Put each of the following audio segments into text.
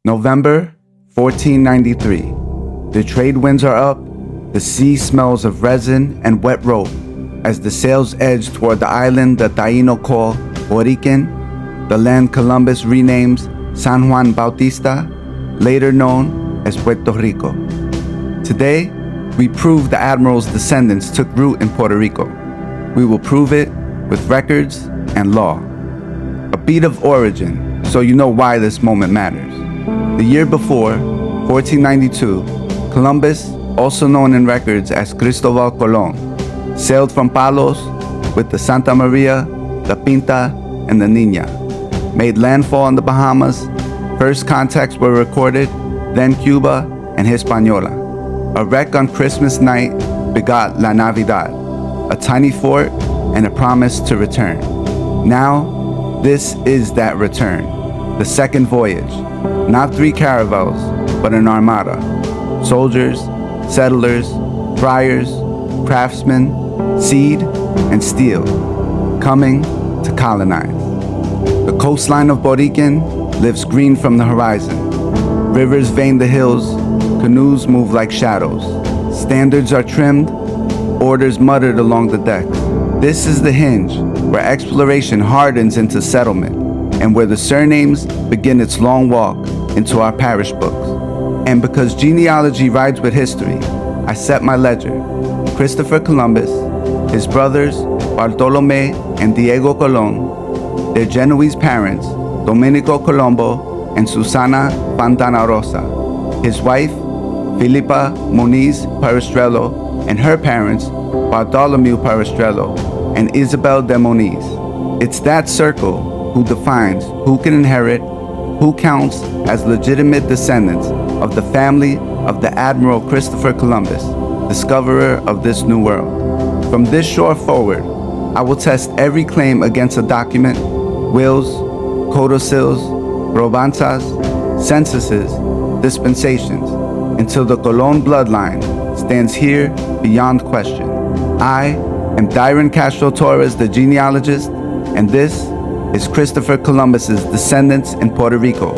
November 1493. The trade winds are up, the sea smells of resin and wet rope as the sails edge toward the island the Taíno call Boriquen, the land Columbus renames San Juan Bautista, later known as Puerto Rico. Today, we prove the Admiral's descendants took root in Puerto Rico. We will prove it with records and law. A beat of origin, so you know why this moment matters. The year before, 1492, Columbus, also known in records as Cristobal Colon, sailed from Palos with the Santa Maria, the Pinta, and the Niña, made landfall in the Bahamas. First contacts were recorded, then Cuba and Hispaniola. A wreck on Christmas night begot La Navidad, a tiny fort and a promise to return. Now, this is that return, the second voyage, not 3 caravels, but an armada. Soldiers, settlers, friars, craftsmen, seed, and steel, coming to colonize. The coastline of Boriquen lifts green from the horizon. Rivers vein the hills, canoes move like shadows. Standards are trimmed, orders muttered along the decks. This is the hinge where exploration hardens into settlement and where the surnames begin its long walk into our parish books. And because genealogy rides with history, I set my ledger. Christopher Columbus, his brothers Bartolome and Diego Colon, their Genoese parents, Domenico Colombo and Susana Fontana Rosa, his wife, Filipa Moniz Perestrello, and her parents, Bartolome Perestrello and Isabel de Moniz. It's that circle who defines who can inherit, who counts as legitimate descendants of the family of the Admiral Christopher Columbus, discoverer of this new world. From this shore forward, I will test every claim against a document, wills, codicils, robanzas, censuses, dispensations, until the Colon bloodline stands here beyond question. I am Dyron Castro Torres, the genealogist, and this is Christopher Columbus's Descendants in Puerto Rico,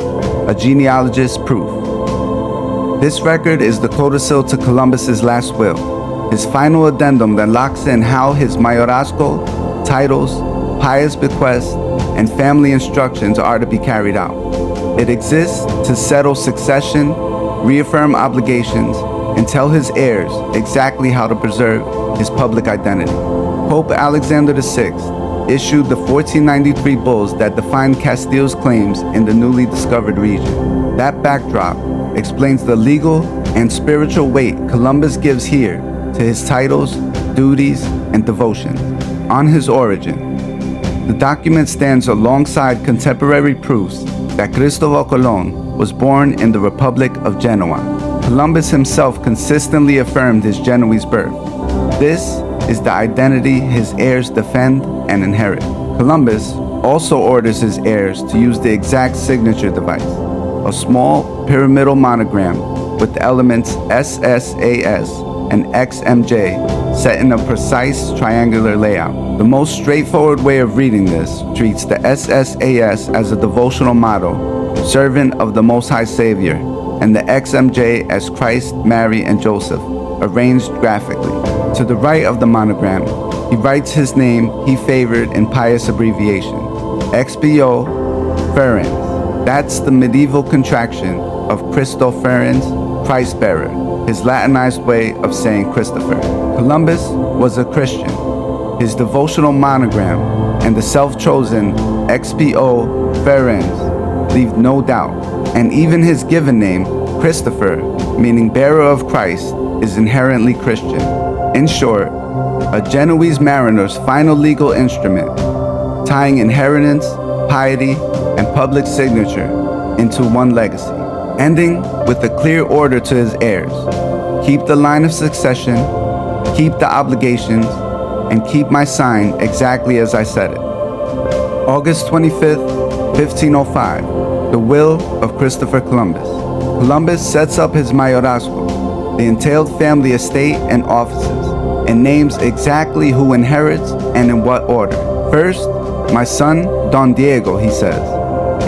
a genealogist's proof. This record is the codicil to Columbus's last will, his final addendum that locks in how his mayorazgo, titles, pious bequests, and family instructions are to be carried out. It exists to settle succession, reaffirm obligations, and tell his heirs exactly how to preserve his public identity. Pope Alexander VI issued the 1493 bulls that defined Castile's claims in the newly discovered region. That backdrop explains the legal and spiritual weight Columbus gives here to his titles, duties, and devotions. On his origin, the document stands alongside contemporary proofs that Cristobal Colon was born in the Republic of Genoa. Columbus himself consistently affirmed his Genoese birth. This is the identity his heirs defend and inherit. Columbus also orders his heirs to use the exact signature device, a small pyramidal monogram with the elements SSAS and XMJ set in a precise triangular layout. The most straightforward way of reading this treats the SSAS as a devotional motto, servant of the Most High Savior, and the XMJ as Christ, Mary, and Joseph, arranged graphically. To the right of the monogram, he writes his name he favored in pious abbreviation, XPO Ferens. That's the medieval contraction of Christoferens, Christ-bearer, his Latinized way of saying Christopher. Columbus was a Christian. His devotional monogram and the self-chosen XPO Ferens leave no doubt, and even his given name, Christopher, meaning bearer of Christ, is inherently Christian. In short, a Genoese mariner's final legal instrument, tying inheritance, piety, and public signature into one legacy, ending with a clear order to his heirs: keep the line of succession, keep the obligations, and keep my sign exactly as I said it. August 25th, 1505, the will of Christopher Columbus. Columbus sets up his mayorazgo, the entailed family estate and offices, and names exactly who inherits and in what order. First, my son, Don Diego, he says.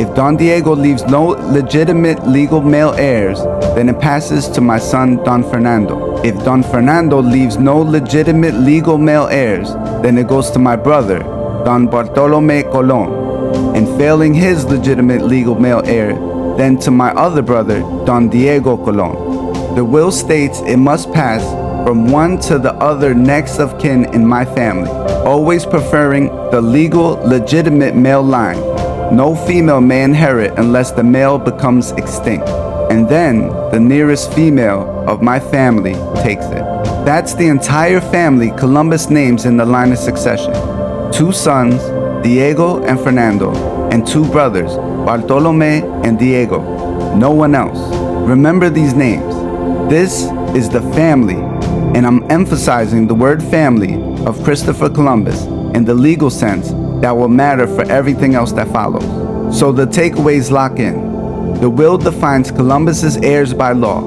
If Don Diego leaves no legitimate legal male heirs, then it passes to my son Don Fernando. If Don Fernando leaves no legitimate legal male heirs, then it goes to my brother, Don Bartolome Colon. And failing his legitimate legal male heir, then to my other brother, Don Diego Colon. The will states it must pass from one to the other next of kin in my family, always preferring the legal, legitimate male line. No female may inherit unless the male becomes extinct, and then the nearest female of my family takes it. That's the entire family Columbus names in the line of succession. 2 sons, Diego and Fernando, and 2 brothers, Bartolome and Diego. No one else. Remember these names. This is the family, and I'm emphasizing the word family of Christopher Columbus in the legal sense that will matter for everything else that follows. So the takeaways lock in. The will defines Columbus's heirs by law.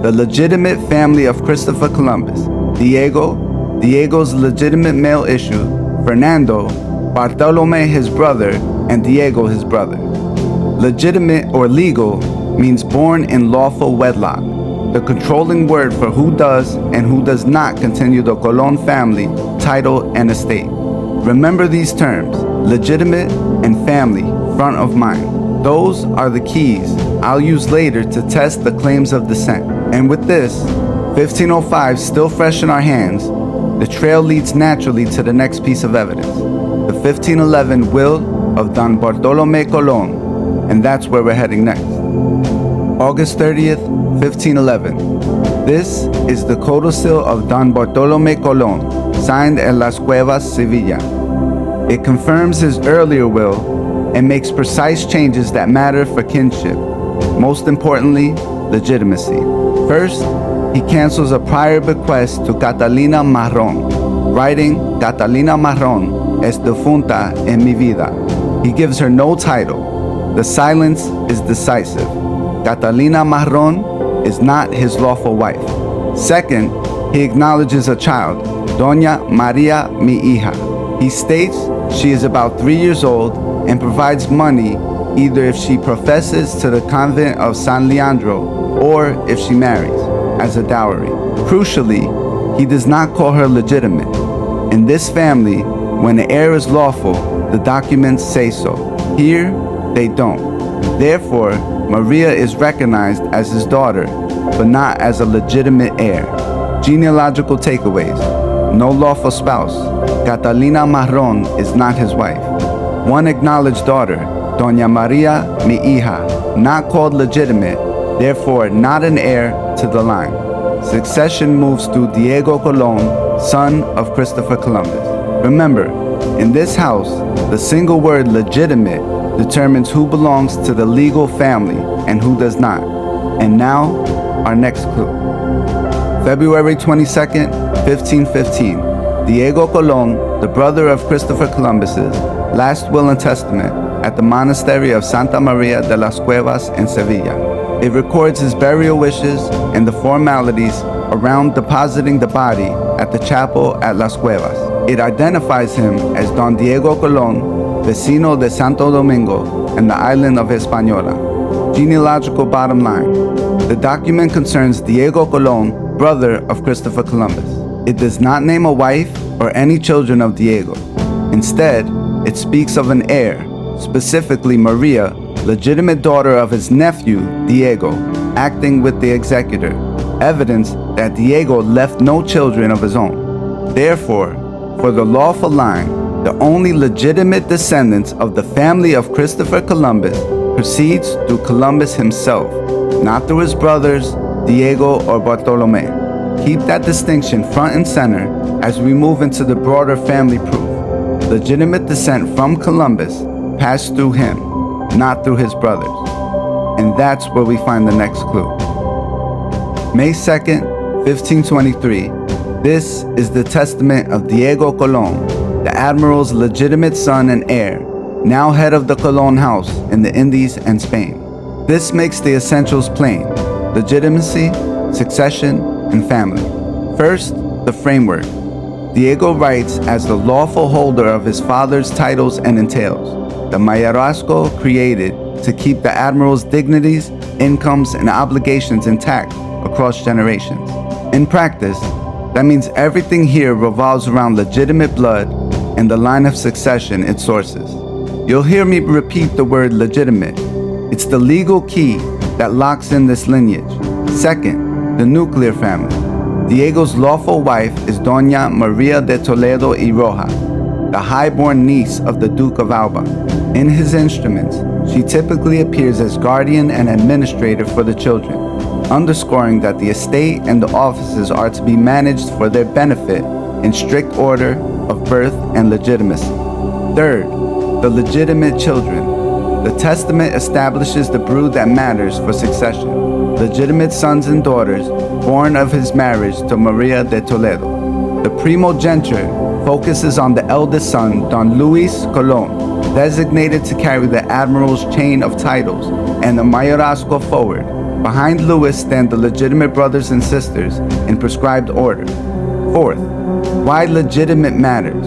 The legitimate family of Christopher Columbus, Diego, Diego's legitimate male issue, Fernando, Bartolome his brother, and Diego his brother. Legitimate or legal means born in lawful wedlock, the controlling word for who does and who does not continue the Colon family, title, and estate. Remember these terms, legitimate and family, front of mind. Those are the keys I'll use later to test the claims of descent. And with this, 1505 still fresh in our hands, the trail leads naturally to the next piece of evidence, the 1511 will of Don Bartolome Colon, and that's where we're heading next. August 30th, 1511. This is the codicil of Don Bartolome Colon, signed en Las Cuevas, Sevilla. It confirms his earlier will and makes precise changes that matter for kinship, most importantly, legitimacy. First, he cancels a prior bequest to Catalina Marron, writing Catalina Marron es defunta en mi vida. He gives her no title. The silence is decisive. Catalina Marron is not his lawful wife. Second, he acknowledges a child, Doña María mi hija. He states she is about 3 years old and provides money either if she professes to the convent of San Leandro or if she marries, as a dowry. Crucially, he does not call her legitimate. In this family, when the heir is lawful, the documents say so. Here, they don't. Therefore, Maria is recognized as his daughter, but not as a legitimate heir. Genealogical takeaways. No lawful spouse. Catalina Marron is not his wife. One acknowledged daughter, Doña María mi hija, not called legitimate, therefore not an heir to the line. Succession moves to Diego Colon, son of Christopher Columbus. Remember, in this house, the single word legitimate determines who belongs to the legal family and who does not. And now, our next clue. February 22nd, 1515, Diego Colon, the brother of Christopher Columbus's, last will and testament at the monastery of Santa Maria de las Cuevas in Sevilla. It records his burial wishes and the formalities around depositing the body at the chapel at Las Cuevas. It identifies him as Don Diego Colon, vecino de Sto Domingo and the island of Hispaniola. Genealogical bottom line. The document concerns Diego Colon, brother of Christopher Columbus. It does not name a wife or any children of Diego. Instead, it speaks of an heir, specifically Maria, legitimate daughter of his nephew, Diego, acting with the executor, evidence that Diego left no children of his own. Therefore, for the lawful line, the only legitimate descendants of the family of Christopher Columbus proceeds through Columbus himself, not through his brothers, Diego or Bartolome. Keep that distinction front and center as we move into the broader family proof. Legitimate descent from Columbus passed through him, not through his brothers. And that's where we find the next clue. May 2nd, 1523. This is the testament of Diego Colon, the admiral's legitimate son and heir, now head of the Colon house in the Indies and Spain. This makes the essentials plain: legitimacy, succession, and family. First, the framework. Diego writes as the lawful holder of his father's titles and entails. The mayorazgo created to keep the admiral's dignities, incomes, and obligations intact across generations. In practice, that means everything here revolves around legitimate blood and the line of succession it sources. You'll hear me repeat the word legitimate. It's the legal key that locks in this lineage. Second, the nuclear family. Diego's lawful wife is Doña Maria de Toledo y Roja, the highborn niece of the Duke of Alba. In his instruments, she typically appears as guardian and administrator for the children, underscoring that the estate and the offices are to be managed for their benefit in strict order of birth and legitimacy. Third, the legitimate children. The testament establishes the brood that matters for succession, legitimate sons and daughters born of his marriage to Maria de Toledo. The primogeniture focuses on the eldest son, Don Luis Colon, designated to carry the admiral's chain of titles and the mayorazgo forward. Behind Louis stand the legitimate brothers and sisters in prescribed order. Fourth, why legitimate matters.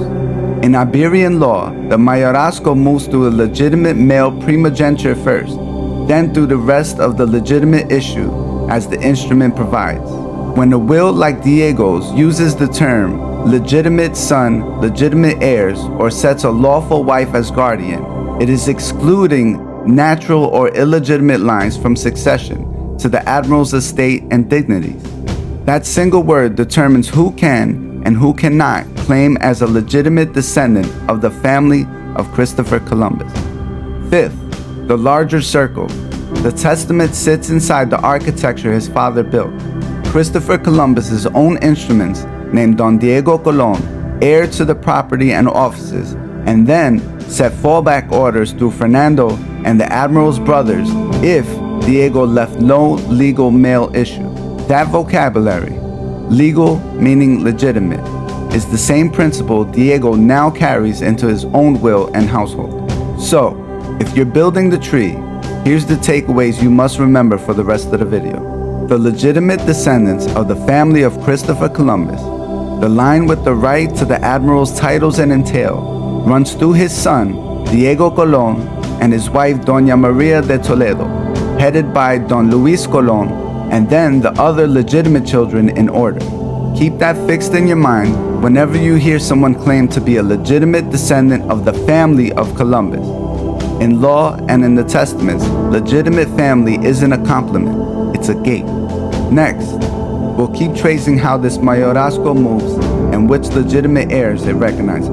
In Iberian law, the mayorazgo moves through a legitimate male primogeniture first, then through the rest of the legitimate issue as the instrument provides. When a will like Diego's uses the term legitimate son, legitimate heirs, or sets a lawful wife as guardian, it is excluding natural or illegitimate lines from succession to the admiral's estate and dignities. That single word determines who can and who cannot claim as a legitimate descendant of the family of Christopher Columbus. Fifth, the larger circle. The testament sits inside the architecture his father built. Christopher Columbus's own instruments, named Don Diego Colon, heir to the property and offices, and then set fallback orders through Fernando and the admiral's brothers if Diego left no legal male issue. That vocabulary, legal meaning legitimate, is the same principle Diego now carries into his own will and household. So, if you're building the tree, here's the takeaways you must remember for the rest of the video. The legitimate descendants of the family of Christopher Columbus, the line with the right to the admiral's titles and entail, runs through his son, Diego Colon, and his wife, Doña Maria de Toledo, headed by Don Luis Colon, and then the other legitimate children in order. Keep that fixed in your mind whenever you hear someone claim to be a legitimate descendant of the family of Columbus. In law and in the testaments, legitimate family isn't a compliment, it's a gate. Next, we'll keep tracing how this mayorazgo moves and which legitimate heirs it recognizes.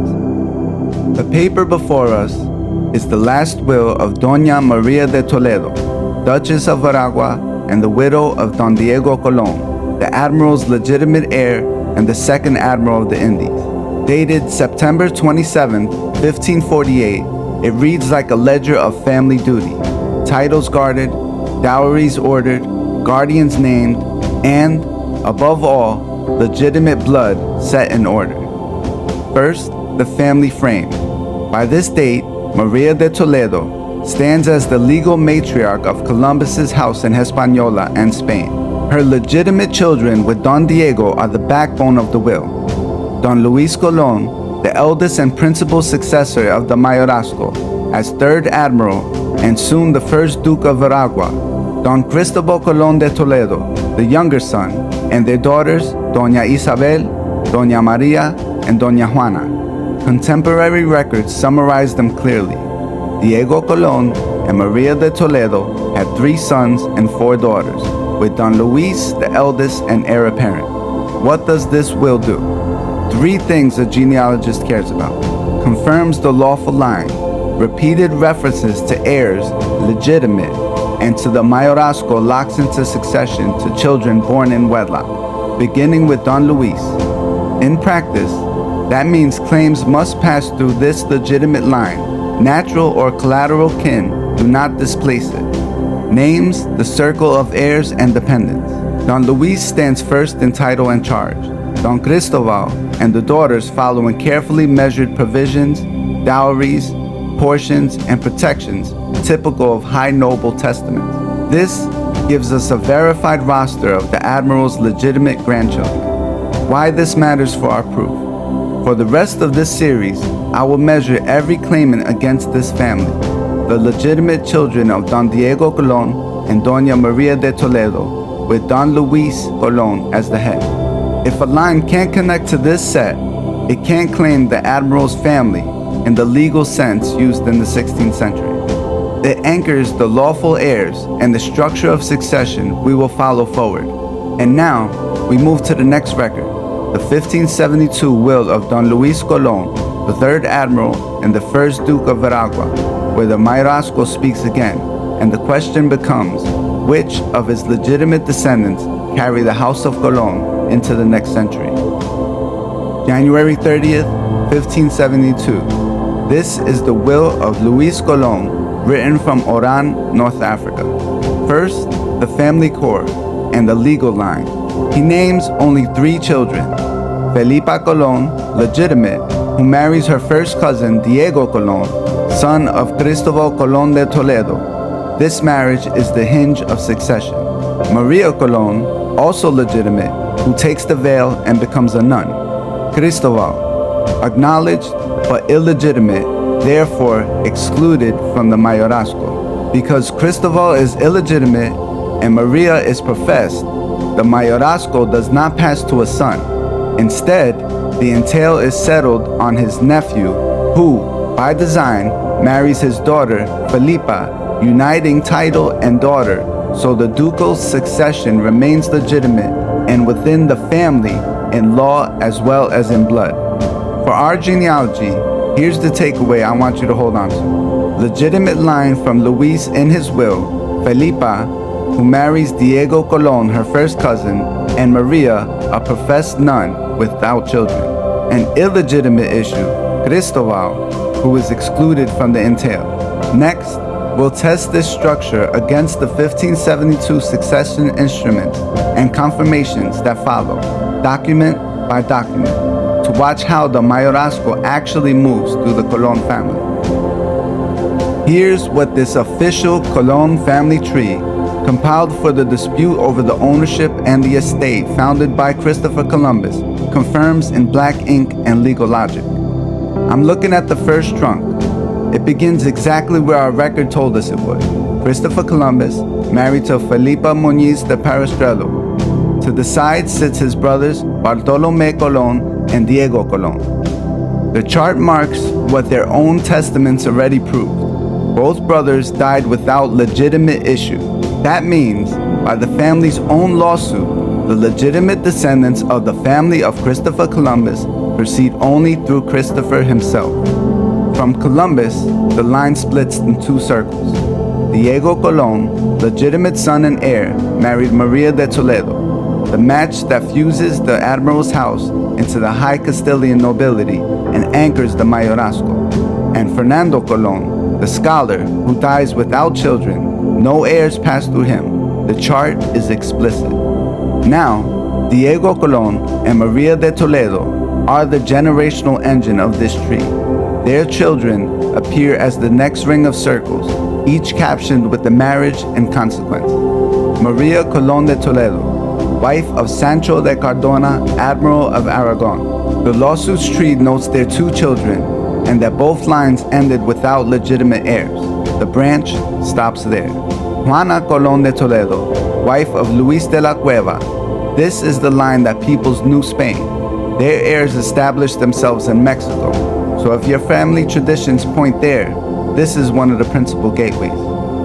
The paper before us is the last will of Doña Maria de Toledo, Duchess of Veragua, and the widow of Don Diego Colon, the admiral's legitimate heir and the second admiral of the Indies. Dated September 27, 1548, it reads like a ledger of family duty. Titles guarded, dowries ordered, guardians named, and, above all, legitimate blood set in order. First, the family frame. By this date, Maria de Toledo stands as the legal matriarch of Columbus's house in Hispaniola and Spain. Her legitimate children with Don Diego are the backbone of the will. Don Luis Colon, the eldest and principal successor of the mayorazgo, as third admiral and soon the first Duke of Veragua. Don Cristobal Colon de Toledo, the younger son, and their daughters, Doña Isabel, Doña Maria, and Doña Juana. Contemporary records summarize them clearly. Diego Colon and Maria de Toledo had 3 sons and 4 daughters, with Don Luis, the eldest and heir apparent. What does this will do? 3 things a genealogist cares about. Confirms the lawful line, repeated references to heirs, legitimate, and to the mayorazgo locks into succession to children born in wedlock, beginning with Don Luis. In practice, that means claims must pass through this legitimate line. Natural or collateral kin do not displace it. Names, the circle of heirs and dependents. Don Luis stands first in title and charge. Don Cristobal and the daughters follow in carefully measured provisions, dowries, portions, and protections typical of high noble testaments. This gives us a verified roster of the admiral's legitimate grandchildren. Why this matters for our proof. For the rest of this series, I will measure every claimant against this family. The the legitimate children of Don Diego Colon and Doña Maria de Toledo, with Don Luis Colon as the head. If a line can't connect to this set, it can't claim the admiral's family in the legal sense used in the 16th century. It anchors the lawful heirs and the structure of succession we will follow forward. And now, we move to the next record, the 1572 will of Don Luis Colon, the 3rd Admiral and the 1st Duke of Veragua, where the Mayorazgo speaks again, and the question becomes, which of his legitimate descendants carry the House of Colon into the next century? January 30th, 1572. This is the will of Luis Colon, written from Oran, North Africa. First, the family core and the legal line. He names only 3 children. Felipa Colon, legitimate, who marries her first cousin Diego Colon, son of Cristobal Colon de Toledo. This marriage is the hinge of succession. Maria Colon, also legitimate, who takes the veil and becomes a nun. Cristobal, acknowledged but illegitimate, therefore excluded from the Mayorazgo. Because Cristobal is illegitimate and Maria is professed, the Mayorazgo does not pass to a son. Instead, the entail is settled on his nephew, who, by design, marries his daughter, Felipa, uniting title and daughter, so the ducal succession remains legitimate and within the family in law as well as in blood. For our genealogy, here's the takeaway I want you to hold on to. Legitimate line from Luis in his will, Felipa, who marries Diego Colon, her first cousin, and Maria, a professed nun without children. An illegitimate issue, Cristobal, who is excluded from the entail. Next, we'll test this structure against the 1572 succession instruments and confirmations that follow, document by document, to watch how the Mayorazgo actually moves through the Colon family. Here's what this official Colon family tree, compiled for the dispute over the ownership and the estate founded by Christopher Columbus, confirms in black ink and legal logic. I'm looking at the first trunk. It begins exactly where our record told us it would. Christopher Columbus, married to Felipa Muñiz de Perestrello. To the side sits his brothers Bartolome Colon and Diego Colon. The chart marks what their own testaments already proved. Both brothers died without legitimate issue. That means, by the family's own lawsuit, the legitimate descendants of the family of Christopher Columbus proceed only through Christopher himself. From Columbus, the line splits in 2 circles. Diego Colon, legitimate son and heir, married Maria de Toledo, the match that fuses the admiral's house into the high Castilian nobility and anchors the Mayorazgo. And Fernando Colon, the scholar, who dies without children, no heirs pass through him. The chart is explicit. Now, Diego Colon and Maria de Toledo are the generational engine of this tree. Their children appear as the next ring of circles, each captioned with the marriage and consequence. Maria Colon de Toledo, wife of Sancho de Cardona, Admiral of Aragon. The lawsuit's tree notes their 2 children, and that both lines ended without legitimate heirs. The branch stops there. Juana Colon de Toledo, wife of Luis de la Cueva. This is the line that peoples New Spain. Their heirs established themselves in Mexico. So if your family traditions point there, this is one of the principal gateways.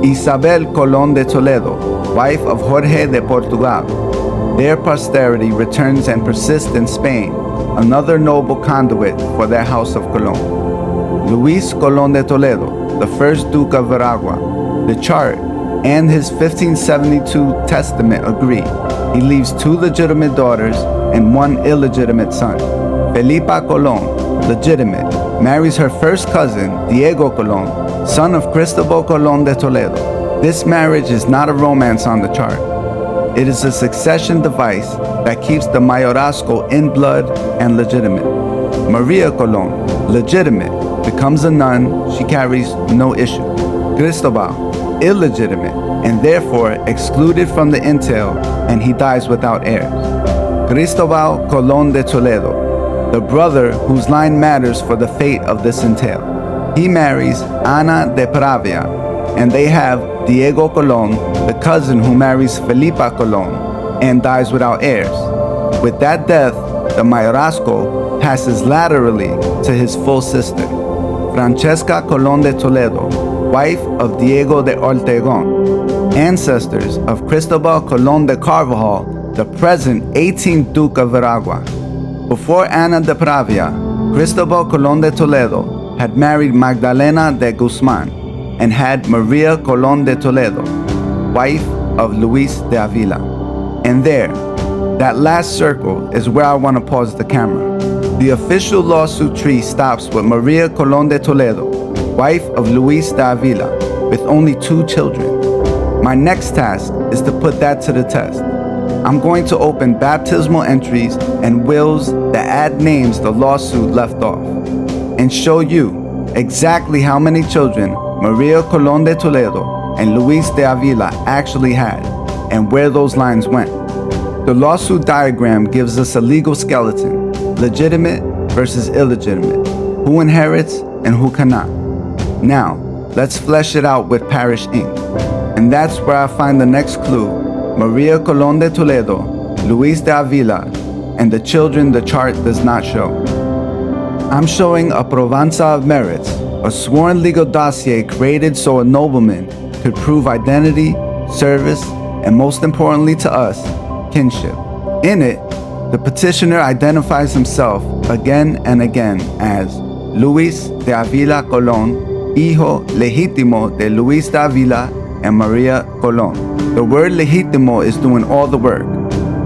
Isabel Colon de Toledo, wife of Jorge de Portugal. Their posterity returns and persists in Spain, another noble conduit for their House of Colon. Luis Colon de Toledo, the first Duke of Veragua. The chart and his 1572 testament agree. He leaves 2 legitimate daughters and 1 illegitimate son. Felipa Colon, legitimate, marries her first cousin, Diego Colon, son of Cristobal Colon de Toledo. This marriage is not a romance on the chart. It is a succession device that keeps the Mayorazgo in blood and legitimate. Maria Colon, legitimate, becomes a nun, she carries no issue. Cristobal, illegitimate, and therefore excluded from the entail, and he dies without heirs. Cristobal Colon de Toledo, the brother whose line matters for the fate of this entail. He marries Ana de Pravia, and they have Diego Colon, the cousin who marries Felipa Colon and dies without heirs. With that death, the mayorazgo passes laterally to his full sister, Francesca Colon de Toledo, wife of Diego de Ortegon, ancestors of Cristobal Colon de Carvajal, the present 18th Duke of Veragua. Before Ana de Pravia, Cristobal Colon de Toledo had married Magdalena de Guzman and had Maria Colon de Toledo, wife of Luis de Avila. And there, that last circle is where I want to pause the camera. The official lawsuit tree stops with Maria Colon de Toledo, wife of Luis de Avila, with only 2 children. My next task is to put that to the test. I'm going to open baptismal entries and wills that add names the lawsuit left off, and show you exactly how many children Maria Colon de Toledo and Luis de Avila actually had, and where those lines went. The lawsuit diagram gives us a legal skeleton, legitimate versus illegitimate, who inherits and who cannot. Now, let's flesh it out with parish ink. And that's where I find the next clue: Maria Colon de Toledo, Luis de Avila, and the children the chart does not show. I'm showing a provanza of merits, a sworn legal dossier created so a nobleman could prove identity, service, and most importantly to us, kinship. In it, the petitioner identifies himself again and again as Luis de Avila Colon, hijo legítimo de Luis de Avila and Maria Colon. The word legítimo is doing all the work.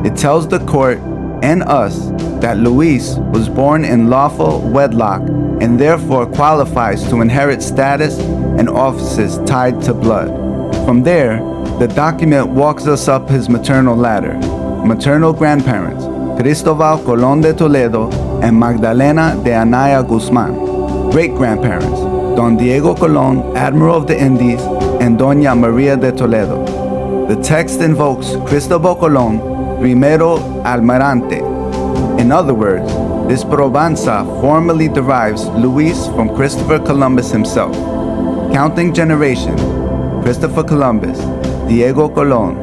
It tells the court and us that Luis was born in lawful wedlock and therefore qualifies to inherit status and offices tied to blood. From there, the document walks us up his maternal ladder. Maternal grandparents, Cristobal Colon de Toledo and Magdalena de Anaya Guzman. Great-grandparents, Don Diego Colon, Admiral of the Indies, and Doña Maria de Toledo. The text invokes Cristobal Colon, primero almirante. In other words, this provanza formally derives Luis from Christopher Columbus himself. Counting generation, Christopher Columbus, Diego Colon,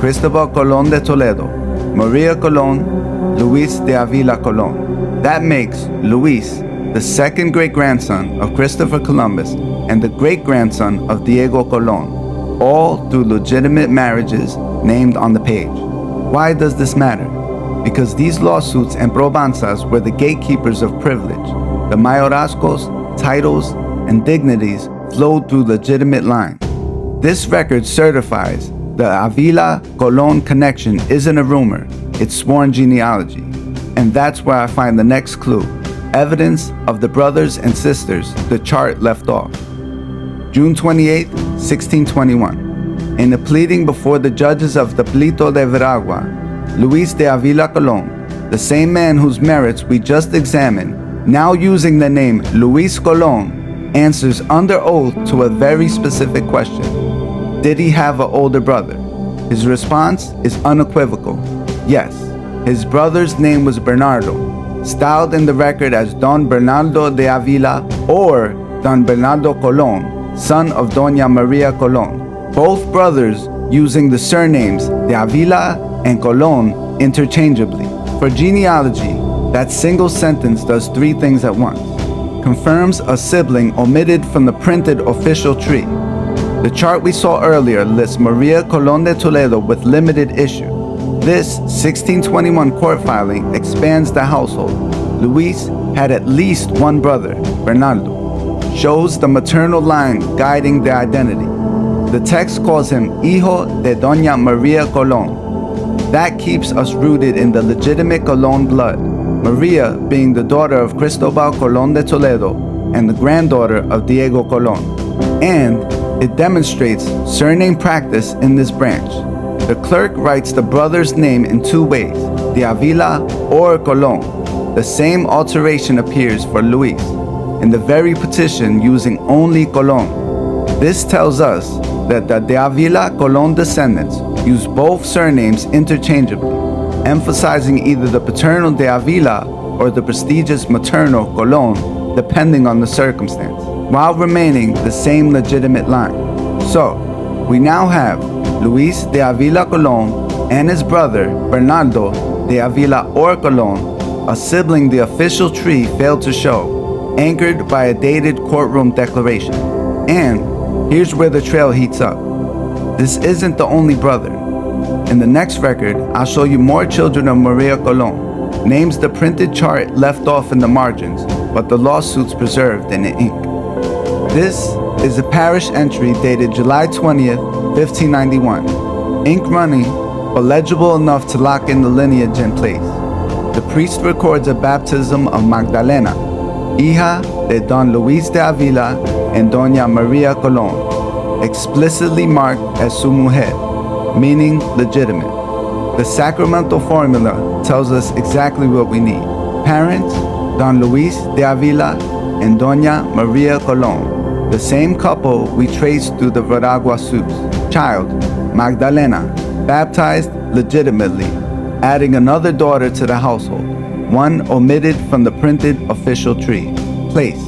Cristobal Colon de Toledo, Maria Colon, Luis de Avila Colon. That makes Luis the second great-grandson of Christopher Columbus and the great-grandson of Diego Colon, all through legitimate marriages named on the page. Why does this matter? Because these lawsuits and provanzas were the gatekeepers of privilege. The mayorazgos, titles, and dignities flowed through legitimate lines. This record certifies the Avila-Colon connection isn't a rumor, it's sworn genealogy. And that's where I find the next clue, evidence of the brothers and sisters the chart left off. June 28, 1621. In a pleading before the judges of the Plito de Veragua, Luis de Avila Colon, the same man whose merits we just examined, now using the name Luis Colon, answers under oath to a very specific question. Did he have an older brother? His response is unequivocal. Yes, his brother's name was Bernardo, styled in the record as Don Bernardo de Avila or Don Bernardo Colon, son of Doña Maria Colon. Both brothers using the surnames de Avila and Colon interchangeably. For genealogy, that single sentence does 3 things at once. Confirms a sibling omitted from the printed official tree. The chart we saw earlier lists Maria Colon de Toledo with limited issue. This 1621 court filing expands the household. Luis had at least one brother, Bernardo. Shows the maternal line guiding their identity. The text calls him hijo de Doña Maria Colon. That keeps us rooted in the legitimate Colon blood, Maria being the daughter of Cristobal Colon de Toledo and the granddaughter of Diego Colon. And it demonstrates surname practice in this branch. The clerk writes the brother's name in 2 ways, de Avila or Colon. The same alteration appears for Luis, in the very petition using only Colon. This tells us that the de Avila Colon descendants use both surnames interchangeably, emphasizing either the paternal de Avila or the prestigious maternal Colon, depending on the circumstance, while remaining the same legitimate line. So, we now have Luis de Avila Colón and his brother Bernardo de Avila or Colón, a sibling the official tree failed to show, anchored by a dated courtroom declaration. And here's where the trail heats up. This isn't the only brother. In the next record, I'll show you more children of Maria Colón, names the printed chart left off in the margins, but the lawsuits preserved in ink. This is a parish entry dated July 20th, 1591. Ink running, but legible enough to lock in the lineage in place. The priest records a baptism of Magdalena, hija de Don Luis de Avila and Doña Maria Colón, explicitly marked as su mujer, meaning legitimate. The sacramental formula tells us exactly what we need. Parents, Don Luis de Avila and Doña Maria Colón, the same couple we traced through the Veragua suits. Child, Magdalena, baptized legitimately, adding another daughter to the household, one omitted from the printed official tree. Place.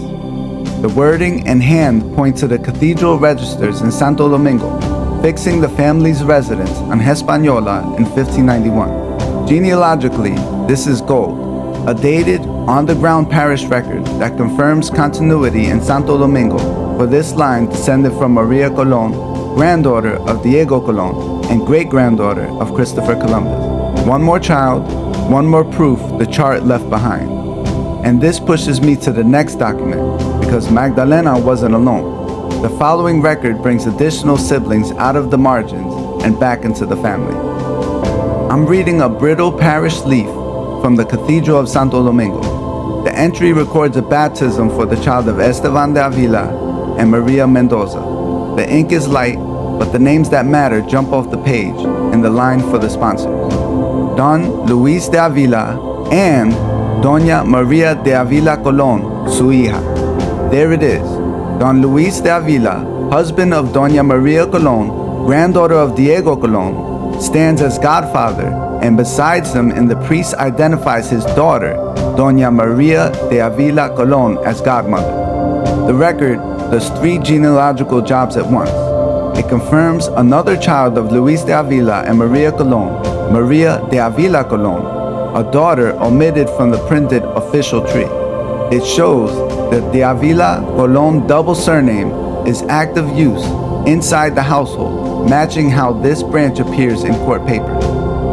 The wording and hand point to the cathedral registers in Santo Domingo, fixing the family's residence on Hispaniola in 1591. Genealogically, this is gold, a dated, on-the-ground parish record that confirms continuity in Santo Domingo for this line descended from Maria Colón, granddaughter of Diego Colón, and great-granddaughter of Christopher Columbus. One more child, one more proof the chart left behind. And this pushes me to the next document, because Magdalena wasn't alone. The following record brings additional siblings out of the margins and back into the family. I'm reading a brittle parish leaf from the Cathedral of Santo Domingo. The entry records a baptism for the child of Esteban de Avila and Maria Mendoza. The ink is light, but the names that matter jump off the page in the line for the sponsors. Don Luis de Avila and Doña Maria de Avila Colón, su hija. There it is. Don Luis de Avila, husband of Doña Maria Colón, granddaughter of Diego Colón, stands as godfather, and besides him in the priest identifies his daughter, Doña Maria de Avila Colón, as godmother. The record does 3 genealogical jobs at once. It confirms another child of Luis de Avila and Maria Colón, Maria de Avila Colón, a daughter omitted from the printed official tree. It shows that the Avila Colón double surname is active use inside the household, matching how this branch appears in court papers.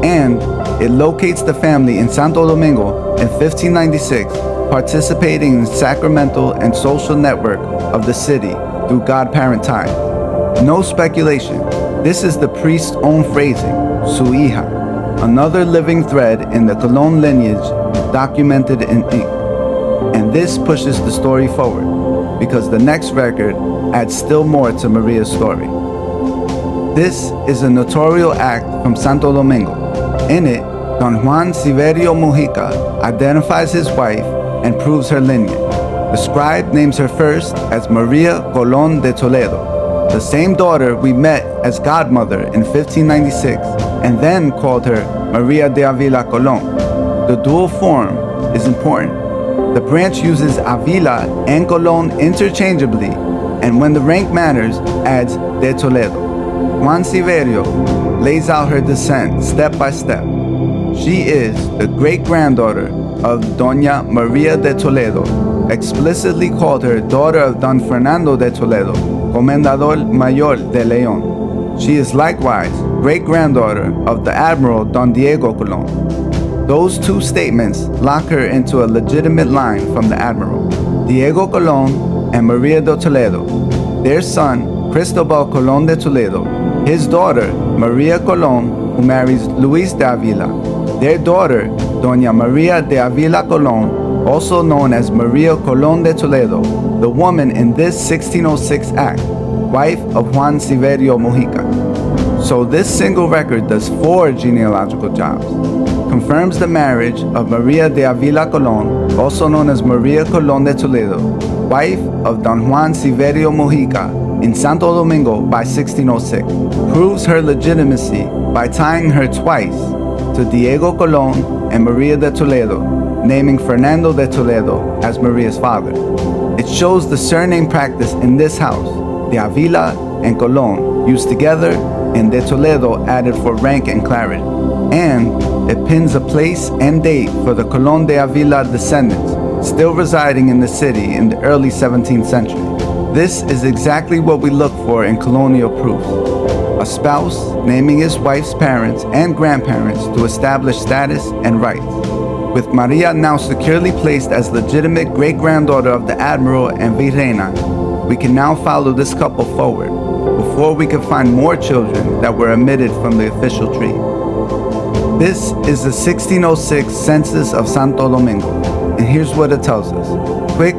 And it locates the family in Santo Domingo in 1596, participating in the sacramental and social network of the city through godparent ties. No speculation, this is the priest's own phrasing, su hija, another living thread in the Colón lineage documented in ink. And this pushes the story forward, because the next record adds still more to Maria's story. This is a notarial act from Santo Domingo. In it, Don Juan Severio Mujica identifies his wife and proves her lineage. The scribe names her first as Maria Colón de Toledo, the same daughter we met as godmother in 1596, and then called her Maria de Avila Colón. The dual form is important. The branch uses Avila and Colón interchangeably, and when the rank matters, adds de Toledo. Juan Severio lays out her descent step by step. She is the great-granddaughter of Doña Maria de Toledo, explicitly called her daughter of Don Fernando de Toledo, Comendador Mayor de León. She is likewise great-granddaughter of the Admiral Don Diego Colón. Those two statements lock her into a legitimate line from the Admiral, Diego Colón and Maria de Toledo, their son, Cristobal Colón de Toledo, his daughter, Maria Colón, who marries Luis de Avila, their daughter, Doña Maria de Avila Colón, also known as Maria Colón de Toledo, the woman in this 1606 act, wife of Juan Severio Mujica. So this single record does 4 genealogical jobs. Confirms the marriage of Maria de Avila Colón, also known as Maria Colón de Toledo, wife of Don Juan Severio Mujica, in Santo Domingo by 1606. Proves her legitimacy by tying her twice to Diego Colón and Maria de Toledo, naming Fernando de Toledo as Maria's father. It shows the surname practice in this house, the Avila and Colon used together, and de Toledo added for rank and clarity. And it pins a place and date for the Colon de Avila descendants still residing in the city in the early 17th century. This is exactly what we look for in colonial proofs. A spouse naming his wife's parents and grandparents to establish status and rights. With Maria now securely placed as legitimate great-granddaughter of the Admiral and Virreina, we can now follow this couple forward, before we can find more children that were omitted from the official tree. This is the 1606 Census of Sto Domingo, and here's what it tells us. Quick,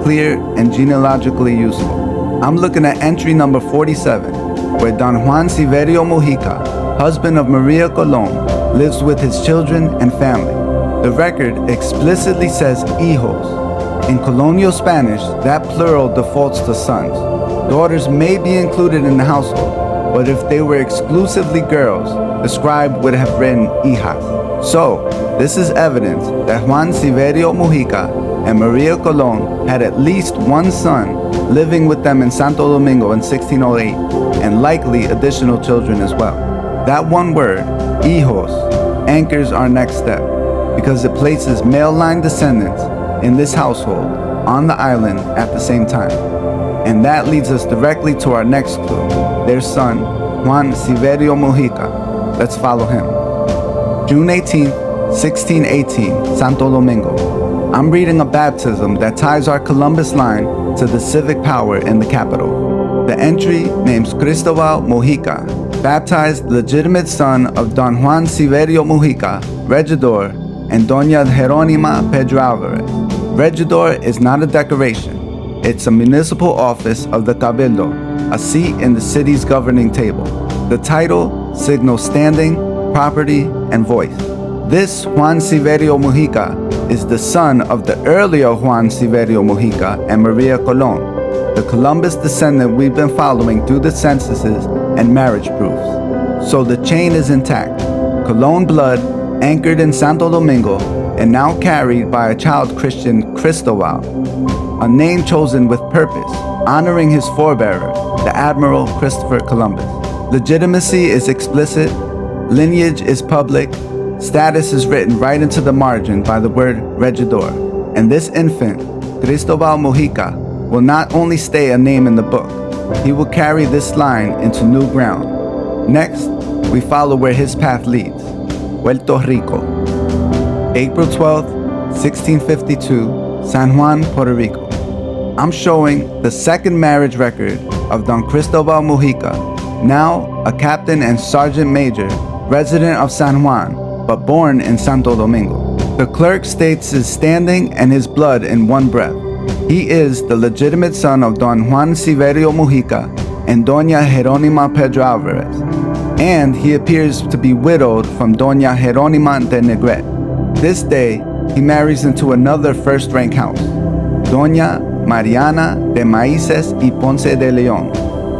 clear, and genealogically useful. I'm looking at entry number 47, where Don Juan Severio Mujica, husband of Maria Colon, lives with his children and family. The record explicitly says hijos. In colonial Spanish, that plural defaults to sons. Daughters may be included in the household, but if they were exclusively girls, the scribe would have written hijas. So, this is evidence that Juan Severio Mujica and Maria Colon had at least one son living with them in Santo Domingo in 1608, and likely additional children as well. That one word, hijos, anchors our next step, because it places male line descendants in this household on the island at the same time. And that leads us directly to our next clue, their son, Juan Severio Mujica. Let's follow him. June 18, 1618, Santo Domingo. I'm reading a baptism that ties our Columbus line to the civic power in the capital. The entry names Cristobal Mujica, baptized legitimate son of Don Juan Severio Mujica, regidor, and Doña Jerónima Pedro Alvarez. Regidor is not a decoration. It's a municipal office of the Cabildo, a seat in the city's governing table. The title signals standing, property, and voice. This Juan Severio Mujica is the son of the earlier Juan Severio Mujica and Maria Colon, the Columbus descendant we've been following through the censuses and marriage proofs. So the chain is intact. Colon blood anchored in Santo Domingo and now carried by a child Christian Cristobal, a name chosen with purpose, honoring his forebearer, the Admiral Christopher Columbus. Legitimacy is explicit, lineage is public, status is written right into the margin by the word regidor, and this infant, Cristobal Mujica, will not only stay a name in the book, he will carry this line into new ground. Next, we follow where his path leads. Puerto Rico. April 12, 1652, San Juan, Puerto Rico. I'm showing the second marriage record of Don Cristobal Mujica, now a captain and sergeant major, resident of San Juan, but born in Santo Domingo. The clerk states his standing and his blood in one breath. He is the legitimate son of Don Juan Severio Mujica and Doña Jerónima Pedro Alvarez, and he appears to be widowed from Doña Jerónima de Negret. This day, he marries into another first-rank house, Doña Mariana de Maíces y Ponce de León,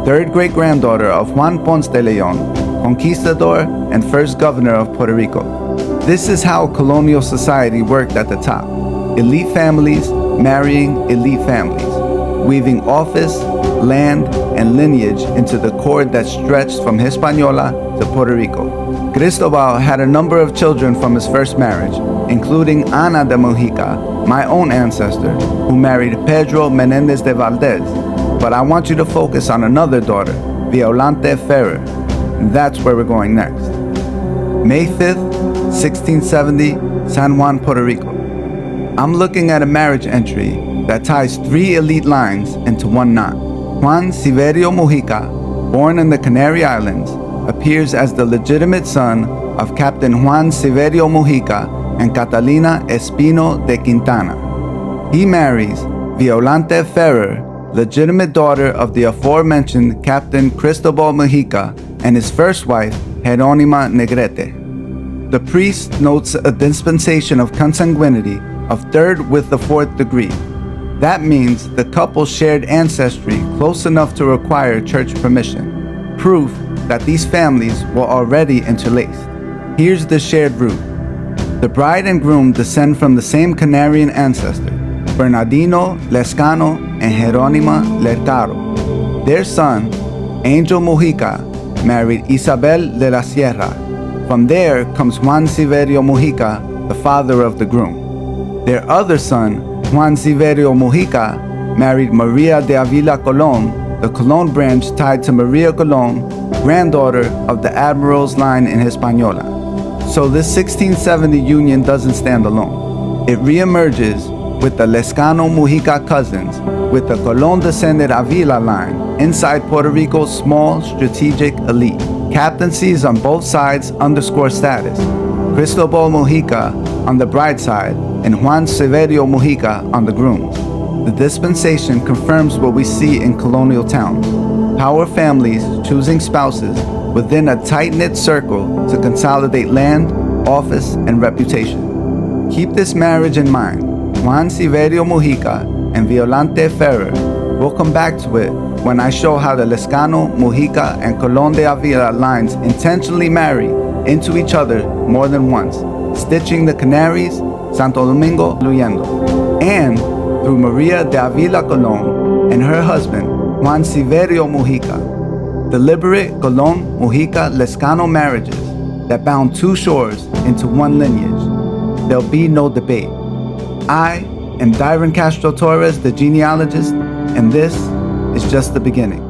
third great-granddaughter of Juan Ponce de León, conquistador and first governor of Puerto Rico. This is how colonial society worked at the top. Elite families marrying elite families, weaving office, land, and lineage into the cord that stretched from Hispaniola to Puerto Rico. Cristobal had a number of children from his first marriage, including Ana de Mujica, my own ancestor, who married Pedro Menendez de Valdez. But I want you to focus on another daughter, Violante Ferrer. That's where we're going next. May 5th, 1670, San Juan, Puerto Rico. I'm looking at a marriage entry that ties three elite lines into one knot. Juan Severio Mujica, born in the Canary Islands, appears as the legitimate son of Captain Juan Severio Mujica and Catalina Espino de Quintana. He marries Violante Ferrer, legitimate daughter of the aforementioned Captain Cristobal Mujica and his first wife, Jerónima Negrete. The priest notes a dispensation of consanguinity of third with the fourth degree. That means the couple shared ancestry close enough to require church permission, proof that these families were already interlaced. Here's the shared root. The bride and groom descend from the same Canarian ancestor, Bernardino Lescano and Jerónima Lercaro. Their son, Angel Mujica married Isabel de la Sierra. From there comes Juan Severio Mujica, the father of the groom. Their other son, Juan Severio Mujica, married Maria de Avila Colon, the Colon branch tied to Maria Colon, granddaughter of the admiral's line in Hispaniola. So this 1670 union doesn't stand alone. It reemerges with the Lescano Mujica cousins with the Colon descended Avila line inside Puerto Rico's small strategic elite. Captaincies on both sides underscore status. Cristobal Mujica on the bride side and Juan Severio Mujica on the groom's. The dispensation confirms what we see in colonial towns. Power families choosing spouses within a tight-knit circle to consolidate land, office, and reputation. Keep this marriage in mind. Juan Severio Mujica and Violante Ferrer. We'll come back to it when I show how the Lescano, Mujica, and Colon de Avila lines intentionally marry into each other more than once, stitching the Canaries, Santo Domingo, Luyendo, and through Maria de Avila Colon and her husband, Juan Severio Mujica. Deliberate Colon, Mujica, Lescano marriages that bound two shores into one lineage. There'll be no debate. I am Dyron Castro Torres, the genealogist, and this is just the beginning.